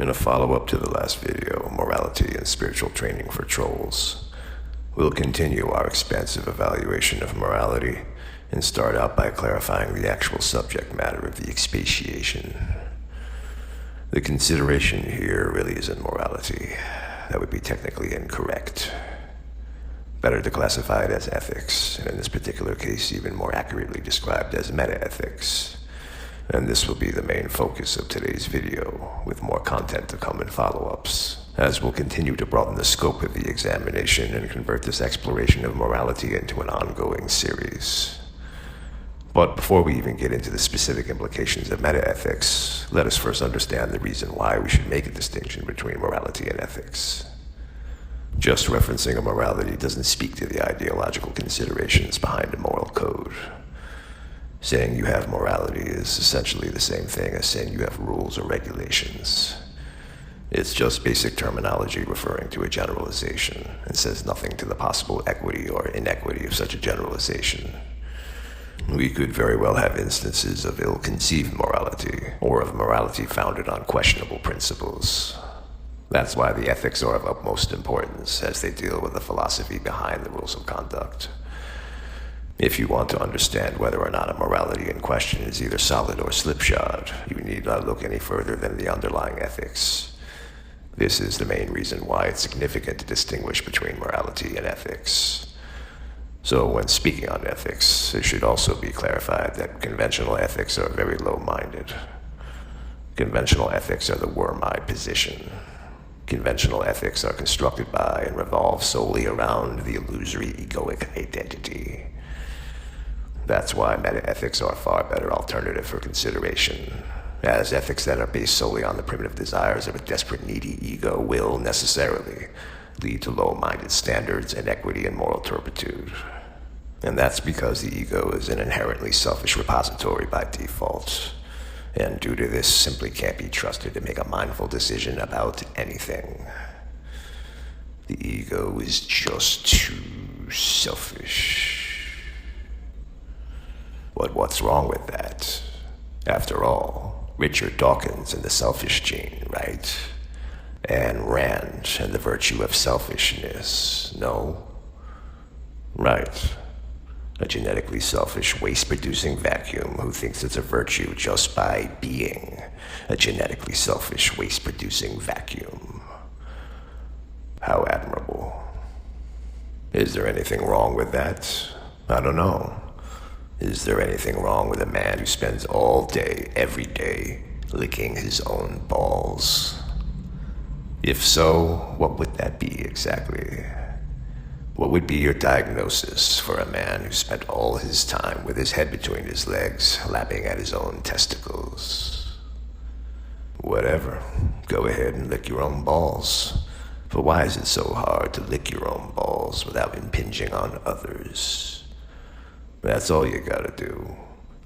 In a follow-up to the last video, Morality and Spiritual Training for Trolls, we'll continue our expansive evaluation of morality and start out by clarifying the actual subject matter of the expatiation. The consideration here really isn't morality. That would be technically incorrect. Better to classify it as ethics, and in this particular case even more accurately described as meta-ethics. And this will be the main focus of today's video, with more content to come in follow-ups, as we'll continue to broaden the scope of the examination and convert this exploration of morality into an ongoing series. But before we even get into the specific implications of meta-ethics, let us first understand the reason why we should make a distinction between morality and ethics. Just referencing a morality doesn't speak to the ideological considerations behind a moral code. Saying you have morality is essentially the same thing as saying you have rules or regulations. It's just basic terminology referring to a generalization and says nothing to the possible equity or inequity of such a generalization. We could very well have instances of ill-conceived morality, or of morality founded on questionable principles. That's why the ethics are of utmost importance, as they deal with the philosophy behind the rules of conduct. If you want to understand whether or not a morality in question is either solid or slipshod, you need not look any further than the underlying ethics. This is the main reason why it's significant to distinguish between morality and ethics. So when speaking on ethics, it should also be clarified that conventional ethics are very low-minded. Conventional ethics are the worm-eyed position. Conventional ethics are constructed by and revolve solely around the illusory egoic identity. That's why meta-ethics are a far better alternative for consideration, as ethics that are based solely on the primitive desires of a desperate, needy ego will necessarily lead to low-minded standards, inequity, and moral turpitude. And that's because the ego is an inherently selfish repository by default, and due to this simply can't be trusted to make a mindful decision about anything. The ego is just too selfish. But what's wrong with that? After all, Richard Dawkins and the Selfish Gene, right? Ayn Rand and the virtue of selfishness, no? Right. A genetically selfish, waste-producing vacuum who thinks it's a virtue just by being a genetically selfish, waste-producing vacuum. How admirable. Is there anything wrong with that? I don't know. Is there anything wrong with a man who spends all day, every day, licking his own balls? If so, what would that be exactly? What would be your diagnosis for a man who spent all his time with his head between his legs, lapping at his own testicles? Whatever. Go ahead and lick your own balls. But why is it so hard to lick your own balls without impinging on others? That's all you gotta do.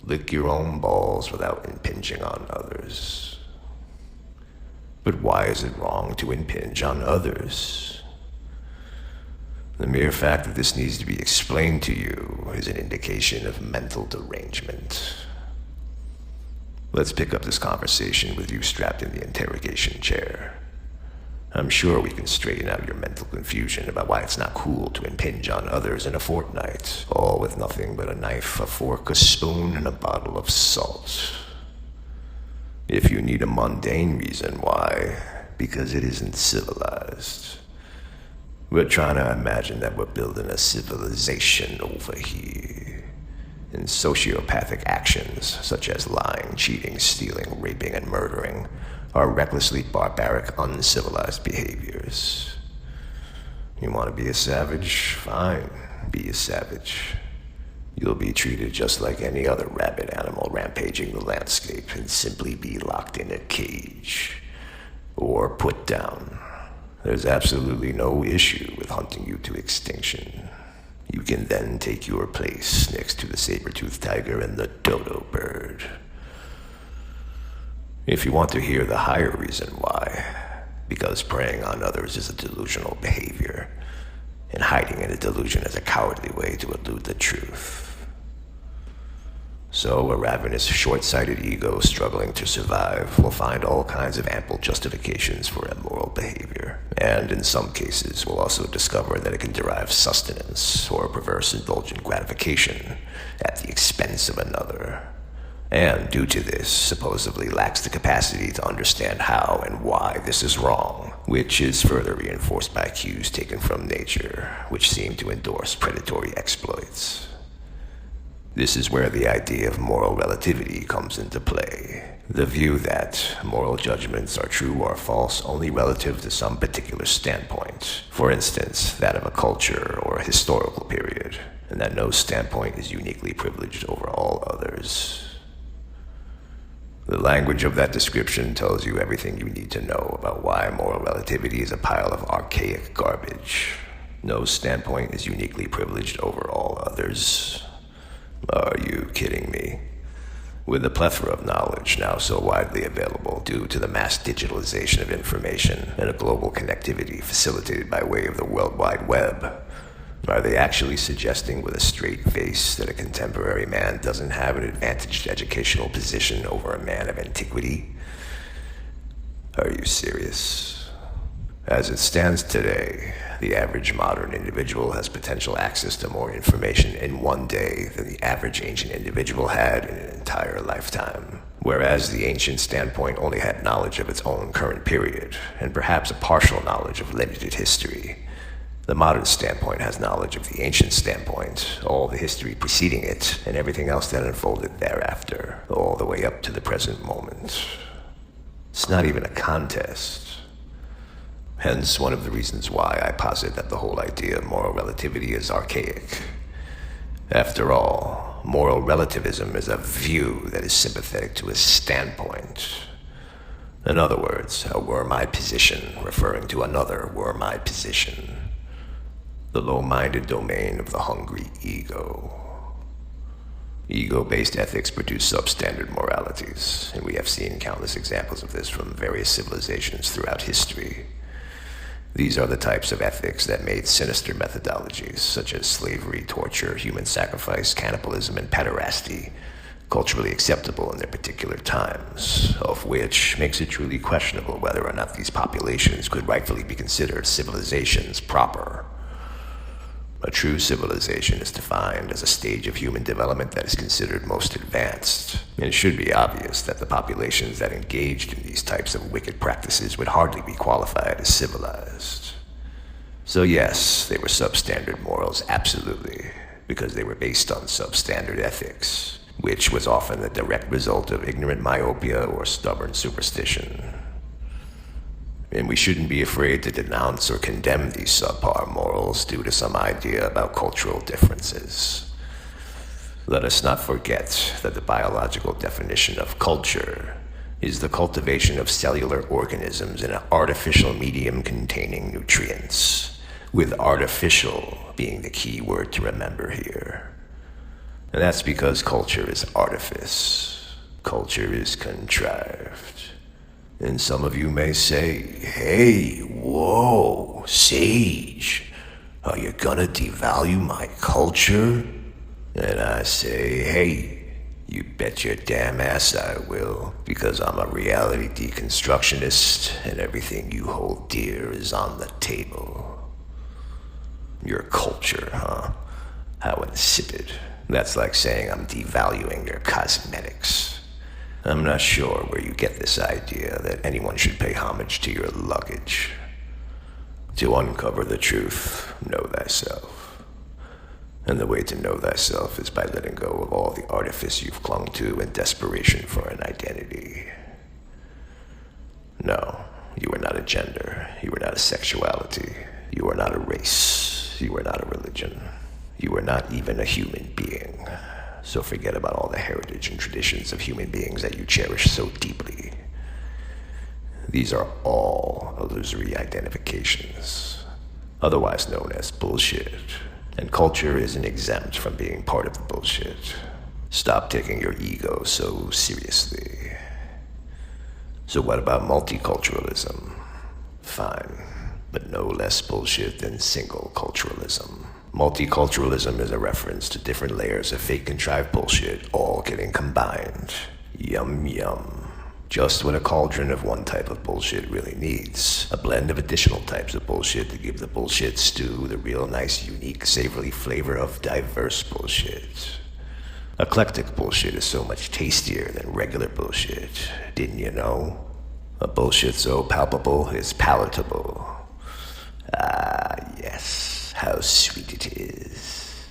Lick your own balls without impinging on others. But why is it wrong to impinge on others? The mere fact that this needs to be explained to you is an indication of mental derangement. Let's pick up this conversation with you strapped in the interrogation chair. I'm sure we can straighten out your mental confusion about why it's not cool to impinge on others in a fortnight, all with nothing but a knife, a fork, a spoon, and a bottle of salt. If you need a mundane reason why, because it isn't civilized. We're trying to imagine that we're building a civilization over here. And sociopathic actions, such as lying, cheating, stealing, raping, and murdering, are recklessly barbaric, uncivilized behaviors. You want to be a savage? Fine, be a savage. You'll be treated just like any other rabid animal rampaging the landscape and simply be locked in a cage. Or put down. There's absolutely no issue with hunting you to extinction. You can then take your place next to the saber-toothed tiger and the dodo bird. If you want to hear the higher reason why, because preying on others is a delusional behavior, and hiding in a delusion is a cowardly way to elude the truth. So a ravenous, short-sighted ego struggling to survive will find all kinds of ample justifications for immoral behavior, and in some cases will also discover that it can derive sustenance or perverse indulgent gratification at the expense of another, and due to this, supposedly lacks the capacity to understand how and why this is wrong, which is further reinforced by cues taken from nature, which seem to endorse predatory exploits. This is where the idea of moral relativity comes into play. The view that moral judgments are true or false only relative to some particular standpoint. For instance, that of a culture or a historical period, and that no standpoint is uniquely privileged over all others. The language of that description tells you everything you need to know about why moral relativity is a pile of archaic garbage. No standpoint is uniquely privileged over all others. Are you kidding me? With the plethora of knowledge now so widely available due to the mass digitalization of information and a global connectivity facilitated by way of the World Wide Web, are they actually suggesting with a straight face that a contemporary man doesn't have an advantaged educational position over a man of antiquity? Are you serious? As it stands today, the average modern individual has potential access to more information in one day than the average ancient individual had in an entire lifetime. Whereas the ancient standpoint only had knowledge of its own current period, and perhaps a partial knowledge of limited history, the modern standpoint has knowledge of the ancient standpoint, all the history preceding it, and everything else that unfolded thereafter, all the way up to the present moment. It's not even a contest. Hence, one of the reasons why I posit that the whole idea of moral relativity is archaic. After all, moral relativism is a view that is sympathetic to a standpoint. In other words, a were my position referring to another were my position. The low-minded domain of the hungry ego. Ego-based ethics produce substandard moralities, and we have seen countless examples of this from various civilizations throughout history. These are the types of ethics that made sinister methodologies, such as slavery, torture, human sacrifice, cannibalism, and pederasty, culturally acceptable in their particular times, of which makes it truly questionable whether or not these populations could rightfully be considered civilizations proper. A true civilization is defined as a stage of human development that is considered most advanced, and it should be obvious that the populations that engaged in these types of wicked practices would hardly be qualified as civilized. So yes, they were substandard morals, absolutely, because they were based on substandard ethics, which was often the direct result of ignorant myopia or stubborn superstition. And we shouldn't be afraid to denounce or condemn these subpar morals due to some idea about cultural differences. Let us not forget that the biological definition of culture is the cultivation of cellular organisms in an artificial medium containing nutrients, with artificial being the key word to remember here. And that's because culture is artifice. Culture is contrived. And some of you may say, hey, whoa, Sage, are you gonna devalue my culture? And I say, hey, you bet your damn ass I will, because I'm a reality deconstructionist and everything you hold dear is on the table. Your culture, huh? How insipid. That's like saying I'm devaluing your cosmetics. I'm not sure where you get this idea that anyone should pay homage to your luggage. To uncover the truth, know thyself. And the way to know thyself is by letting go of all the artifice you've clung to in desperation for an identity. No, you are not a gender. You are not a sexuality. You are not a race. You are not a religion. You are not even a human being. So forget about all the heritage and traditions of human beings that you cherish so deeply. These are all illusory identifications, otherwise known as bullshit. And culture isn't exempt from being part of the bullshit. Stop taking your ego so seriously. So what about multiculturalism? Fine, but no less bullshit than single culturalism. Multiculturalism is a reference to different layers of fake contrived bullshit all getting combined. Yum yum. Just what a cauldron of one type of bullshit really needs. A blend of additional types of bullshit to give the bullshit stew the real nice, unique, savory flavor of diverse bullshit. Eclectic bullshit is so much tastier than regular bullshit, didn't you know? A bullshit so palpable is palatable. Ah, yes, how sweet it is.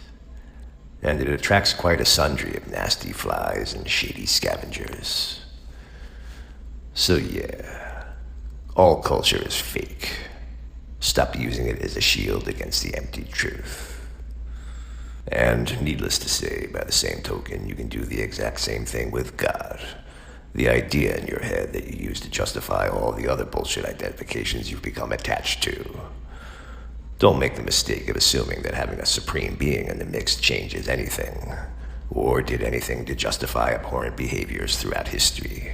And it attracts quite a sundry of nasty flies and shady scavengers. So yeah, all culture is fake. Stop using it as a shield against the empty truth. And needless to say, by the same token, you can do the exact same thing with God. The idea in your head that you use to justify all the other bullshit identifications you've become attached to. Don't make the mistake of assuming that having a supreme being in the mix changes anything, or did anything to justify abhorrent behaviors throughout history.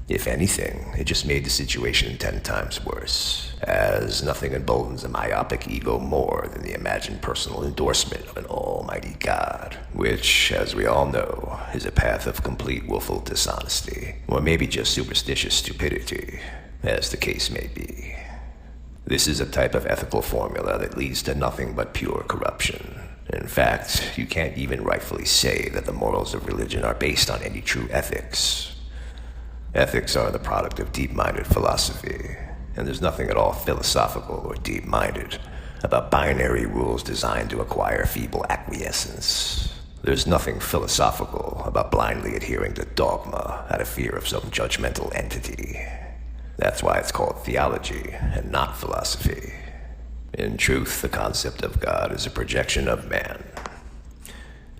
If anything, it just made the situation 10 times worse, as nothing emboldens a myopic ego more than the imagined personal endorsement of an almighty God, which, as we all know, is a path of complete willful dishonesty, or maybe just superstitious stupidity, as the case may be. This is a type of ethical formula that leads to nothing but pure corruption. In fact, you can't even rightfully say that the morals of religion are based on any true ethics. Ethics are the product of deep-minded philosophy, and there's nothing at all philosophical or deep-minded about binary rules designed to acquire feeble acquiescence. There's nothing philosophical about blindly adhering to dogma out of fear of some judgmental entity. That's why it's called theology and not philosophy. In truth, the concept of God is a projection of man.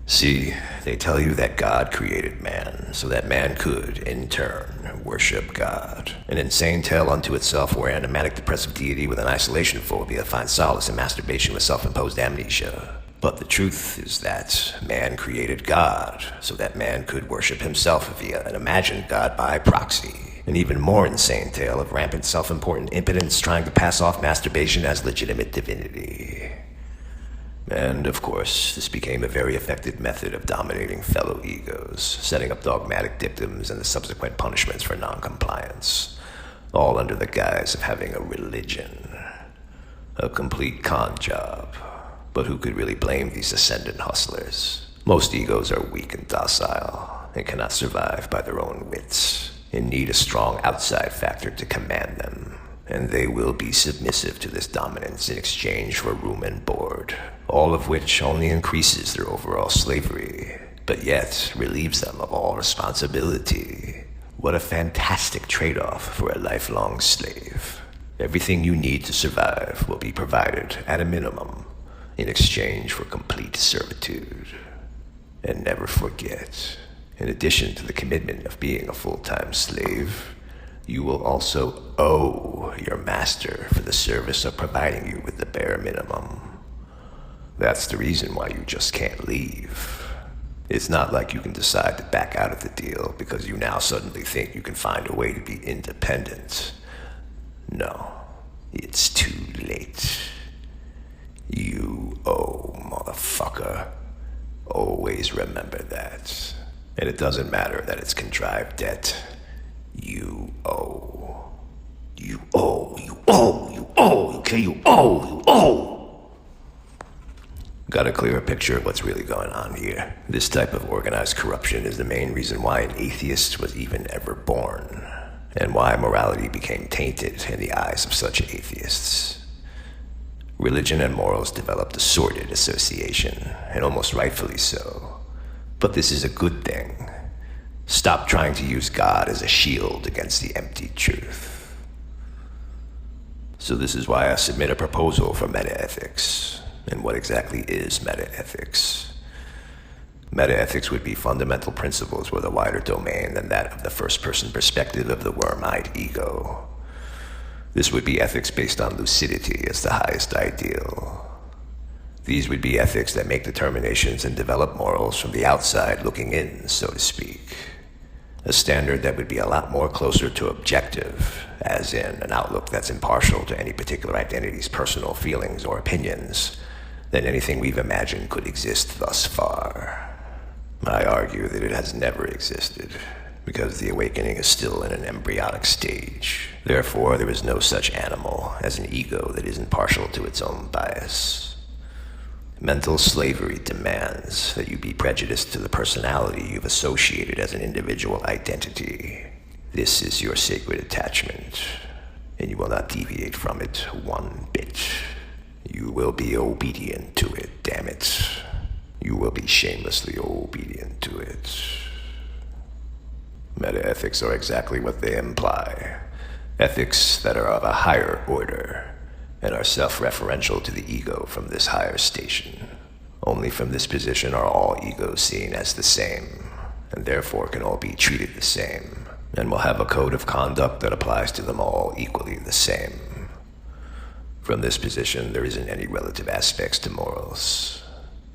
See, they tell you that God created man, so that man could, in turn, worship God. An insane tale unto itself wherein a manic depressive deity with an isolation phobia finds solace in masturbation with self-imposed amnesia. But the truth is that man created God, so that man could worship himself via an imagined God by proxy. An even more insane tale of rampant self-important impotence trying to pass off masturbation as legitimate divinity. And, of course, this became a very effective method of dominating fellow egos, setting up dogmatic dictums and the subsequent punishments for non-compliance, all under the guise of having a religion. A complete con job. But who could really blame these ascendant hustlers? Most egos are weak and docile, and cannot survive by their own wits, and need a strong outside factor to command them. And they will be submissive to this dominance in exchange for room and board, all of which only increases their overall slavery, but yet relieves them of all responsibility. What a fantastic trade-off for a lifelong slave. Everything you need to survive will be provided, at a minimum, in exchange for complete servitude. And never forget, in addition to the commitment of being a full-time slave, you will also owe your master for the service of providing you with the bare minimum. That's the reason why you just can't leave. It's not like you can decide to back out of the deal because you now suddenly think you can find a way to be independent. No, it's too late. You owe, motherfucker. Always remember that. And it doesn't matter that it's contrived debt. You owe. You owe. You owe. You owe. Okay, you owe. You owe. Got a clearer picture of what's really going on here. This type of organized corruption is the main reason why an atheist was even ever born, and why morality became tainted in the eyes of such atheists. Religion and morals developed a sordid association, and almost rightfully so. But this is a good thing. Stop trying to use God as a shield against the empty truth. So this is why I submit a proposal for metaethics. And what exactly is metaethics? Metaethics would be fundamental principles with a wider domain than that of the first-person perspective of the worm-eyed ego. This would be ethics based on lucidity as the highest ideal. These would be ethics that make determinations and develop morals from the outside looking in, so to speak. A standard that would be a lot more closer to objective, as in an outlook that's impartial to any particular identity's personal feelings or opinions, than anything we've imagined could exist thus far. I argue that it has never existed, because the awakening is still in an embryonic stage. Therefore, there is no such animal as an ego that isn't partial to its own bias. Mental slavery demands that you be prejudiced to the personality you've associated as an individual identity. This is your sacred attachment, and you will not deviate from it one bit. You will be obedient to it, damn it. You will be shamelessly obedient to it. Metaethics are exactly what they imply. Ethics that are of a higher order, and are self-referential to the ego from this higher station. Only from this position are all egos seen as the same, and therefore can all be treated the same, and will have a code of conduct that applies to them all equally the same. From this position, there isn't any relative aspects to morals.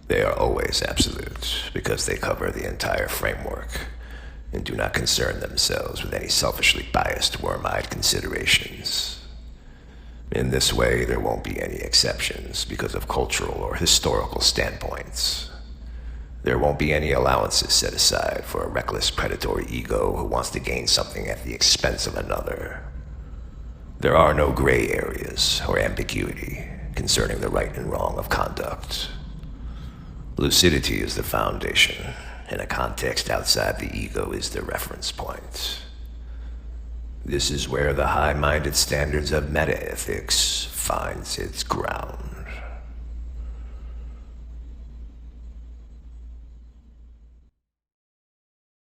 They are always absolute, because they cover the entire framework, and do not concern themselves with any selfishly biased, worm-eyed considerations. In this way, there won't be any exceptions because of cultural or historical standpoints. There won't be any allowances set aside for a reckless, predatory ego who wants to gain something at the expense of another. There are no gray areas or ambiguity concerning the right and wrong of conduct. Lucidity is the foundation, and a context outside the ego is the reference point. This is where the high-minded standards of metaethics finds its ground.